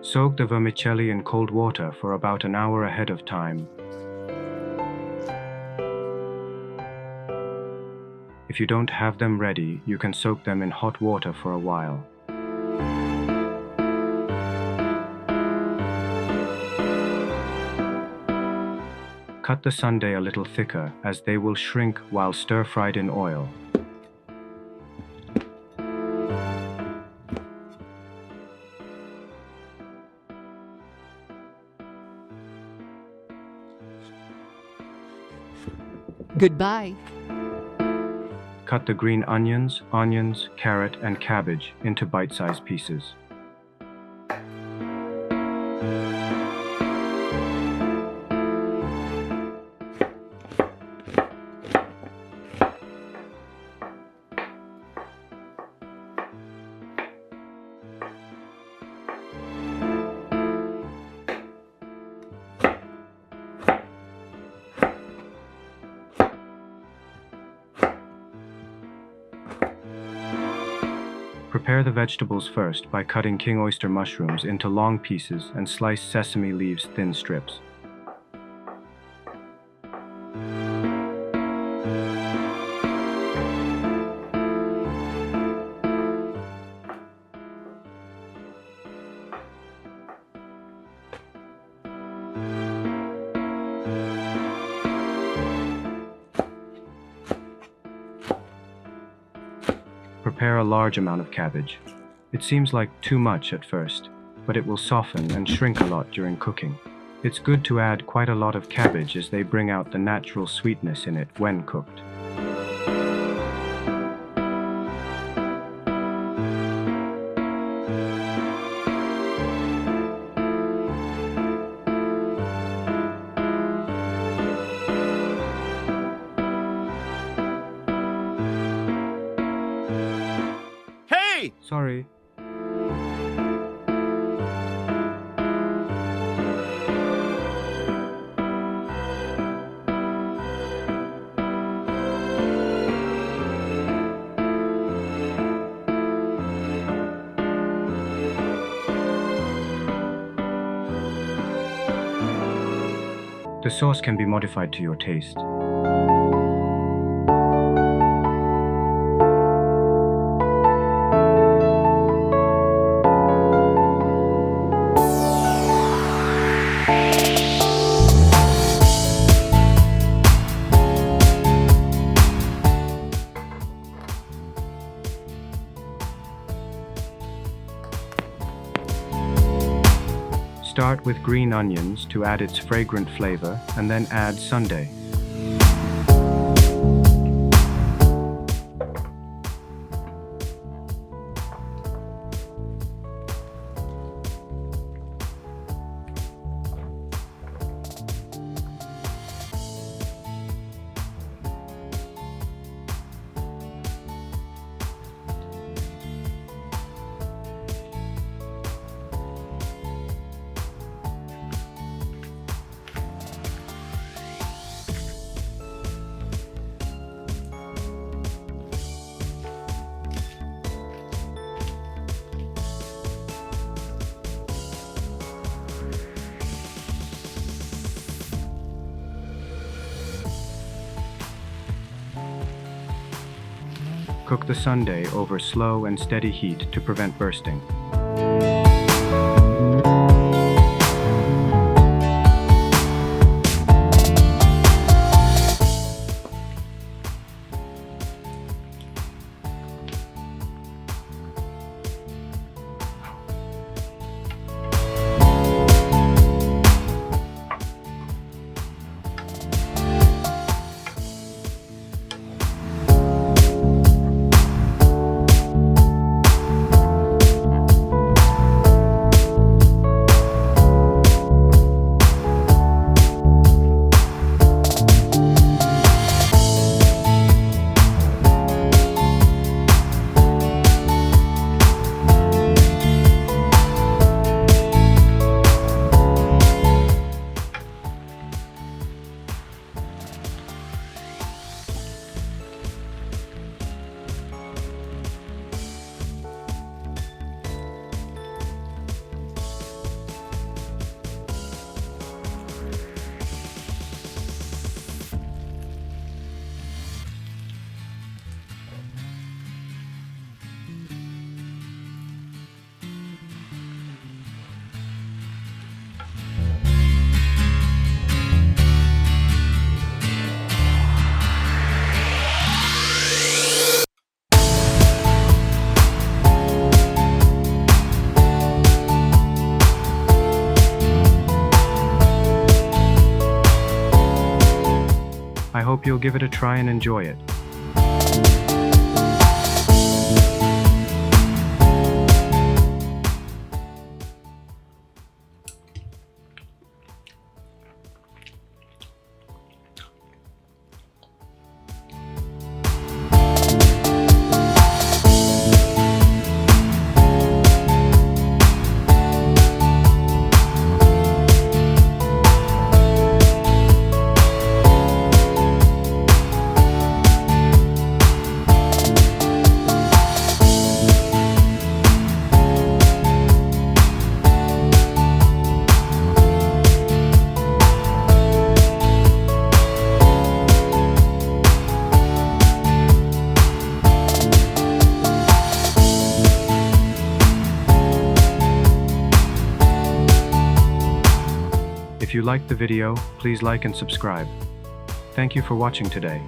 Soak the vermicelli in cold water for about an hour ahead of time. If you don't have them ready, you can soak them in hot water for a while. Cut the sundae a little thicker, as they will shrink while stir-fried in oil. Goodbye. Cut the green onions, carrot, and cabbage into bite-sized pieces. Prepare the vegetables first by cutting king oyster mushrooms into long pieces and slice sesame leaves thin strips. Prepare a large amount of cabbage. It seems like too much at first, but it will soften and shrink a lot during cooking. It's good to add quite a lot of cabbage as they bring out the natural sweetness in it when cooked. Sorry. The sauce can be modified to your taste. Start with green onions to add its fragrant flavor, and then add sundae. Cook the sundae over slow and steady heat to prevent bursting. hope you'll give it a try and enjoy it. If you liked the video, please like and subscribe. Thank you for watching today.